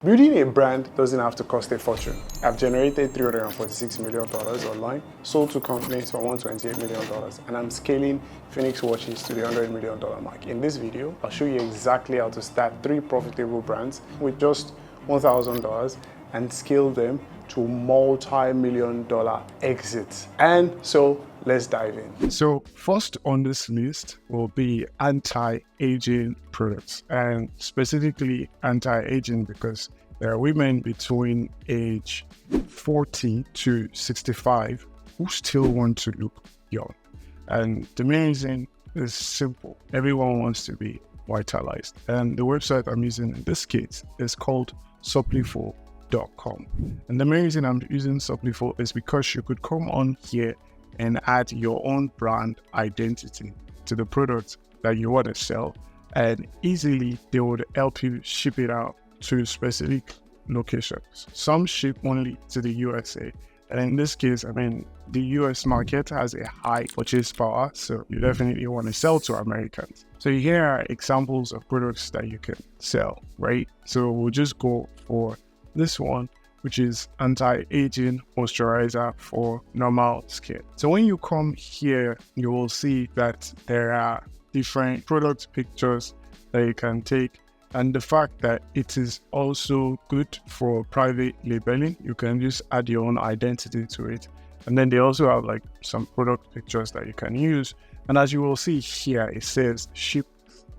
Building a brand doesn't have to cost a fortune. I've generated $346 million online, sold to companies for $128 million, and I'm scaling Phoenix watches to the $100 million mark. In this video, I'll show you exactly how to start 3 profitable brands with just $1,000 and scale them to multi-million-dollar exits. And so let's dive in. So first on this list will be anti-aging products, and specifically anti-aging because there are women between age 40 to 65 who still want to look young. And the main reason is simple. Everyone wants to be vitalized. And the website I'm using in this case is called Supplifo.com. And the main reason I'm using Supplifo is because you could come on here and add your own brand identity to the product that you want to sell, and easily they would help you ship it out to specific locations. Some ship only to the USA, and in this case, the US market has a high purchase power, so you definitely want to sell to Americans. So here are examples of products that you can sell, right? So we'll just go for this one, which is anti-aging moisturizer for normal skin. So when you come here, you will see that there are different product pictures that you can take, and the fact that it is also good for private labeling. You can just add your own identity to it. And then they also have like some product pictures that you can use. And as you will see here, it says ship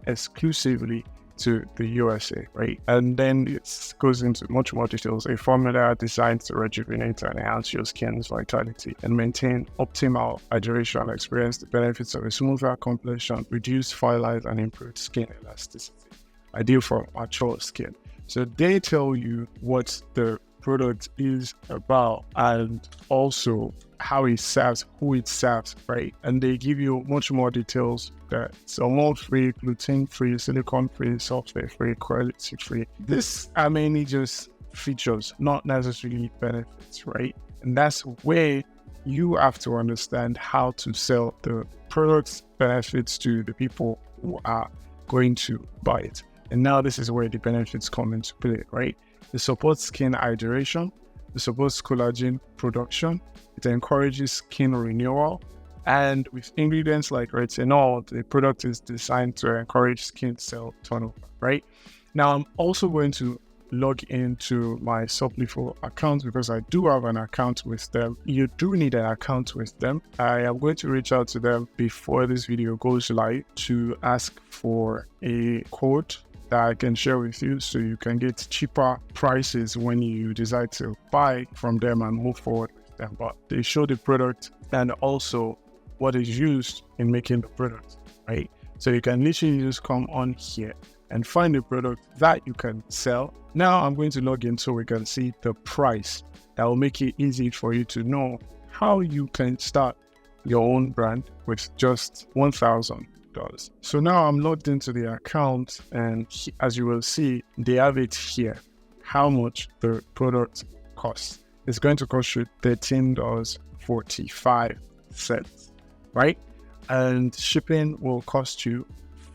exclusively to the USA, right? And then it goes into much more details. A formula designed to rejuvenate and enhance your skin's vitality and maintain optimal hydration. Experience the benefits of a smoother complexion, reduced fine lines, and improved skin elasticity. Ideal for mature skin. So they tell you what the product is about and also how it serves, who it serves, right? And they give you much more details that it's hormone-free, gluten-free, silicone-free, sulfate-free, quality-free. This are mainly just features, not necessarily benefits, right? And that's where you have to understand how to sell the product's benefits to the people who are going to buy it. And now this is where the benefits come into play, right? It supports skin hydration, it supports collagen production, it encourages skin renewal, and with ingredients like retinol, the product is designed to encourage skin cell turnover, right? Now, I'm also going to log into my Supplifo account because I do have an account with them. You do need an account with them. I am going to reach out to them before this video goes live to ask for a code that I can share with you so you can get cheaper prices when you decide to buy from them and move forward with them. But they show the product and also what is used in making the product, right? So you can literally just come on here and find the product that you can sell. Now I'm going to log in so we can see the price. That will make it easy for you to know how you can start your own brand with just $1,000. So now I'm logged into the account, and as you will see, they have it here, how much the product costs. It's going to cost you $13.45, right? And shipping will cost you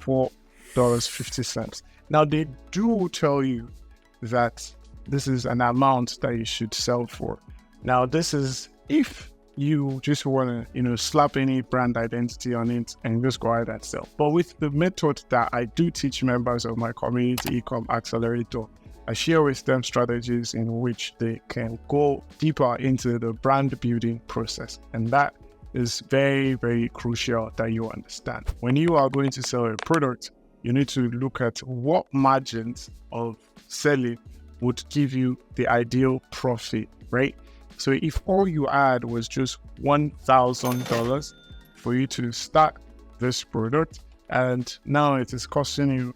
$4.50. Now they do tell you that this is an amount that you should sell for. Now this is if you just want to, slap any brand identity on it and just go ahead and sell. But with the method that I do teach members of my community e-com accelerator, I share with them strategies in which they can go deeper into the brand building process. And that is very, very crucial that you understand. When you are going to sell a product, you need to look at what margins of selling would give you the ideal profit, right? So if all you had was just $1,000 for you to start this product, and now it is costing you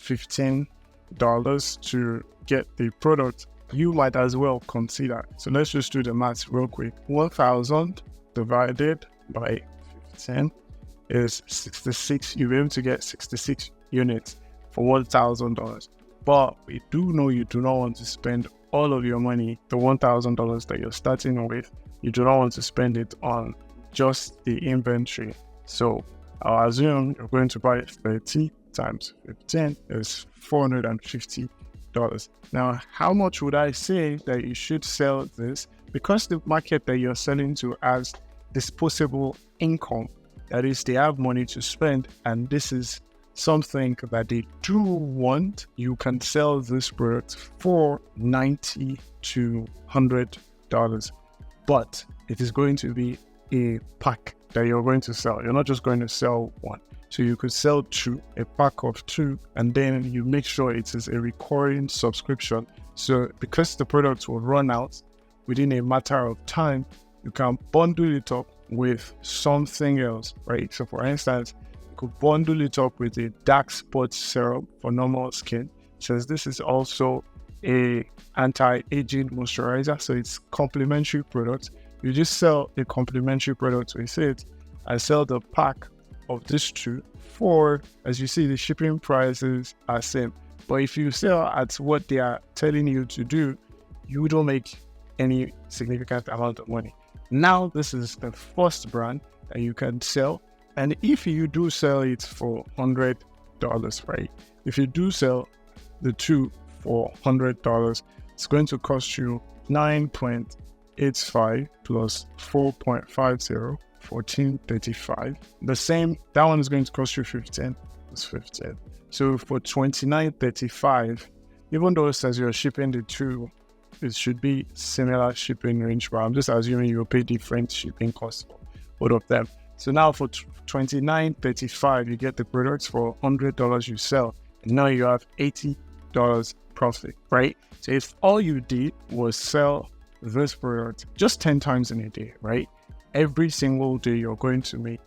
$15 to get the product, you might as well consider. So let's just do the maths real quick. 1,000 divided by 15 is 66. You'll be able to get 66 units for $1,000. But we do know you do not want to spend all of your money, the $1,000 that you're starting with. You do not want to spend it on just the inventory. So I'll assume you're going to buy 30 times 15 is 450 Now, how much would I say that you should sell this? Because the market that you're selling to has disposable income, that is, they have money to spend, and this is something that they do want, you can sell this product for $90 to $100. But it is going to be a pack that you're going to sell. You're not just going to sell one. So you could sell two, a pack of two, and then you make sure it is a recurring subscription. So because the product will run out within a matter of time, you can bundle it up with something else, right? So for instance, you could bundle it up with a dark spot serum for normal skin, since this is also a anti-aging moisturizer. So it's complementary product. You just sell a complementary product with it. I sell the pack of these two for, as you see, the shipping prices are same. But if you sell at what they are telling you to do, you don't make any significant amount of money. Now, this is the first brand that you can sell. And if you do sell it for $100, right? If you do sell the two for $100, it's going to cost you 9.85 plus 4.50, 14.35. The same, that one is going to cost you 15 plus 15. So for 29.35, even though it says you're shipping the two, it should be similar shipping range, but I'm just assuming you'll pay different shipping costs for both of them. So now for $29.35, you get the products. For $100 you sell, and now you have $80 profit, right? So if all you did was sell this product just 10 times in a day, right? Every single day you're going to make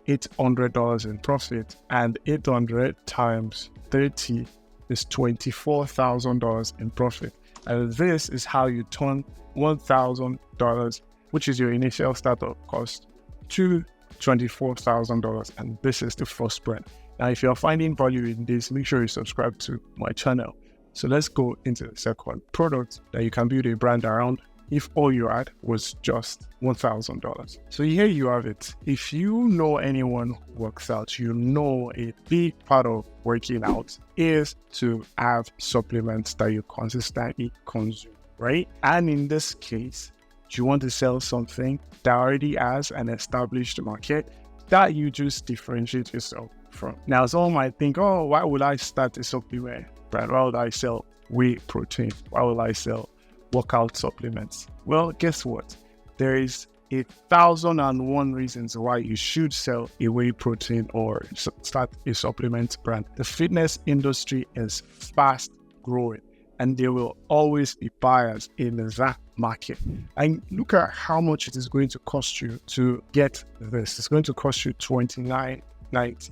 $800 in profit, and 800 times 30 is $24,000 in profit. And this is how you turn $1,000, which is your initial startup cost, to $24,000. And this is the first brand. Now, if you're finding value in this, make sure you subscribe to my channel. So let's go into the second product that you can build a brand around if all you had was just $1,000. So here you have it. If you know anyone who works out, you know a big part of working out is to have supplements that you consistently consume, right? And in this case, you want to sell something that already has an established market that you just differentiate yourself from. Now, someone might think, oh, why would I start a supplement brand? Why would I sell whey protein? Why would I sell workout supplements? Well, guess what? There is 1,001 reasons why you should sell a whey protein or start a supplement brand. The fitness industry is fast growing, and there will always be buyers in that market. And look at how much it is going to cost you to get this. It's going to cost you $29.90.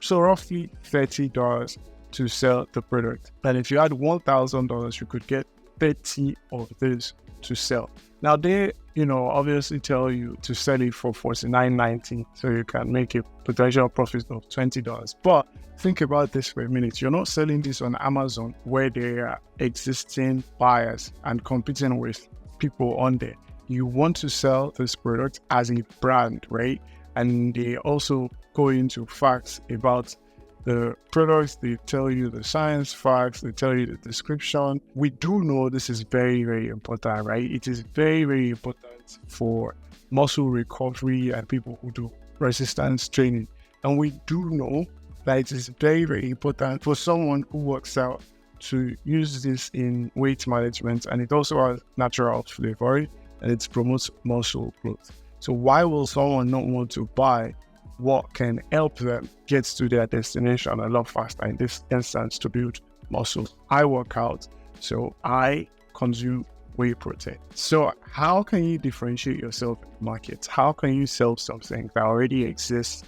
So roughly $30 to sell the product. And if you had $1,000, you could get 30 of this to sell. Now they, obviously tell you to sell it for $49.90 so you can make a potential profit of $20. But think about this for a minute. You're not selling this on Amazon where there are existing buyers and competing with people on there. You want to sell this product as a brand, right? And they also go into facts about the products. They tell you the science facts, they tell you the description. We do know this is very, very important, right? It is very, very important for muscle recovery and people who do resistance training. And we do know that it is very, very important for someone who works out to use this in weight management. And it also has natural flavor and it promotes muscle growth. So why will someone not want to buy what can help them get to their destination a lot faster, in this instance to build muscle? I work out, so I consume whey protein. So how can you differentiate yourself in the market? How can you sell something that already exists?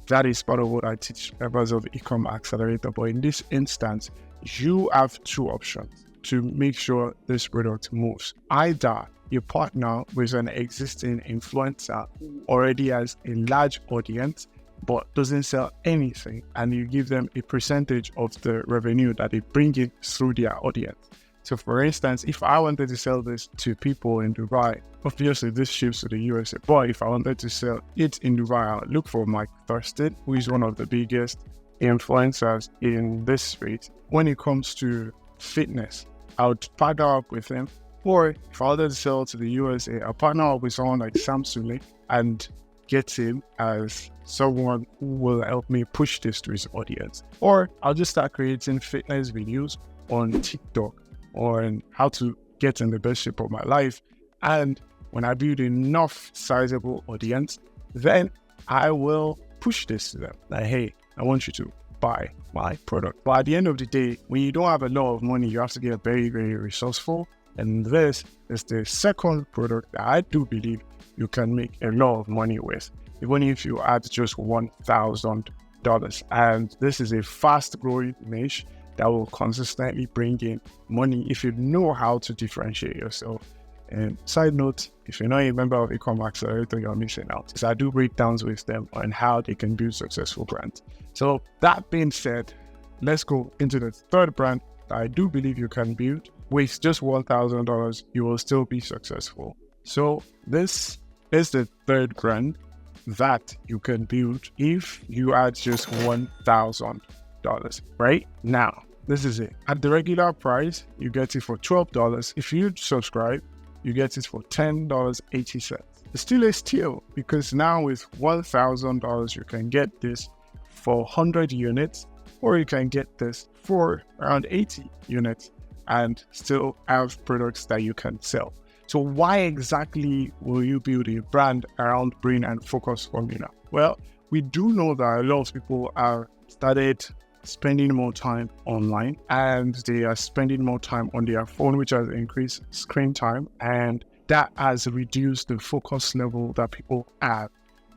That is part of what I teach members of Ecom Accelerator. But in this instance, you have two options to make sure this product moves. Either you partner with an existing influencer who already has a large audience but doesn't sell anything, and you give them a percentage of the revenue that they bring in through their audience. So for instance, if I wanted to sell this to people in Dubai, obviously this ships to the USA, but if I wanted to sell it in Dubai, I would look for Mike Thurston, who is one of the biggest influencers in this space when it comes to fitness, I would partner up with him. Or if I wanted to sell to the USA, I'll partner up with someone like Sam Sule and get him as someone who will help me push this to his audience. Or I'll just start creating fitness videos on TikTok on how to get in the best shape of my life. And when I build enough sizable audience, then I will push this to them. Like, hey, I want you to buy my product. But at the end of the day, when you don't have a lot of money, you have to get very, very resourceful. And this is the second product that I do believe you can make a lot of money with, even if you add just $1,000. And this is a fast growing niche that will consistently bring in money if you know how to differentiate yourself. And side note, if you're not a member of Ecom Accelerator, you're missing out, because I do breakdowns with them on how they can build successful brands. So that being said, let's go into the third brand that I do believe you can build. With just $1,000, you will still be successful. So this is the third brand that you can build if you add just $1,000, right? Now, this is it. At the regular price, you get it for $12. If you subscribe, you get it for $10.80. It's still a steal, because now with $1,000, you can get this for 100 units, or you can get this for around 80 units and still have products that you can sell. So why exactly will you build a brand around brain and focus formula? Well, we do know that a lot of people are started spending more time online, and they are spending more time on their phone, which has increased screen time, and that has reduced the focus level that people have.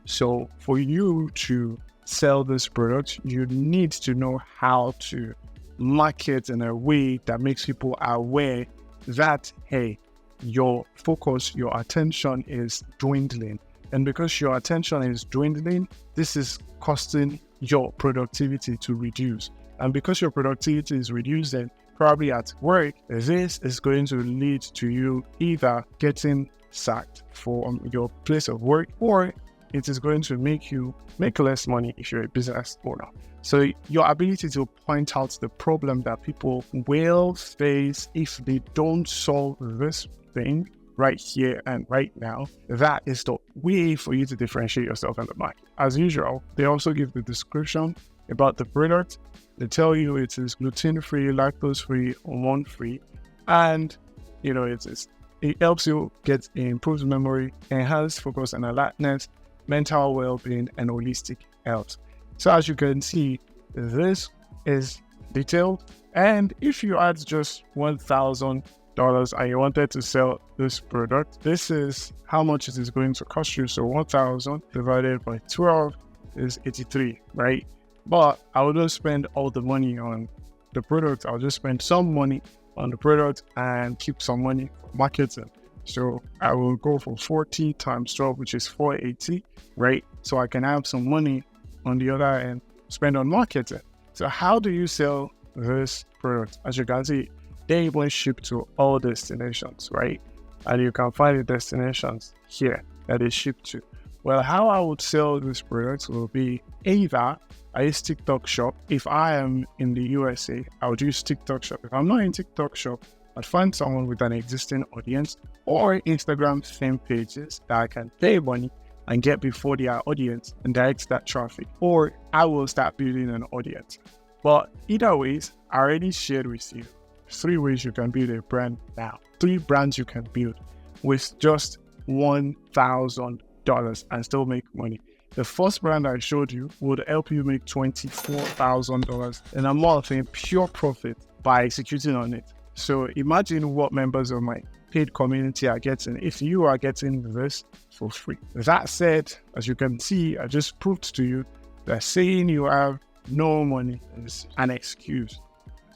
So for you to sell this product, you need to know how to market in a way that makes people aware that, hey, your focus, your attention is dwindling. And because your attention is dwindling, this is costing your productivity to reduce. And because your productivity is reducing, probably at work, this is going to lead to you either getting sacked from your place of work, or it is going to make you make less money if you're a business owner. So your ability to point out the problem that people will face if they don't solve this thing right here and right now, that is the way for you to differentiate yourself in the market. As usual, they also give the description about the product. They tell you it is gluten-free, lactose-free, hormone-free, and it helps you get improved memory, enhanced focus and alertness, mental well-being, and holistic health. So as you can see, this is detailed. And if you add just $1,000 and you wanted to sell this product, this is how much it is going to cost you. So 1,000 divided by 12 is 83, right? But I will just spend all the money on the product. I'll just spend some money on the product and keep some money for marketing. So I will go for 40 times 12, which is 480, right? So I can have some money on the other end, spend on marketing. So how do you sell this product? As you can see, they even ship to all destinations, right? And you can find the destinations here that they ship to. Well, how I would sell this product will be either I use TikTok Shop. If I am in the USA, I would use TikTok Shop. If I'm not in TikTok Shop, I'd find someone with an existing audience or Instagram theme pages that I can pay money and get before their audience and direct that traffic. Or I will start building an audience. But either ways, I already shared with you 3 ways you can build a brand now. 3 brands you can build with just $1,000 and still make money. The first brand I showed you would help you make $24,000 in a month in pure profit by executing on it. So imagine what members of my paid community are getting if you are getting this for free. That said, as you can see, I just proved to you that saying you have no money is an excuse.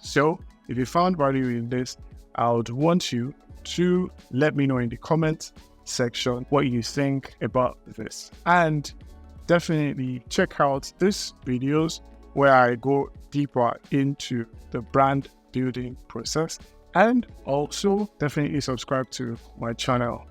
So if you found value in this, I would want you to let me know in the comment section what you think about this. And definitely check out these videos where I go deeper into the brand building process. And also definitely subscribe to my channel.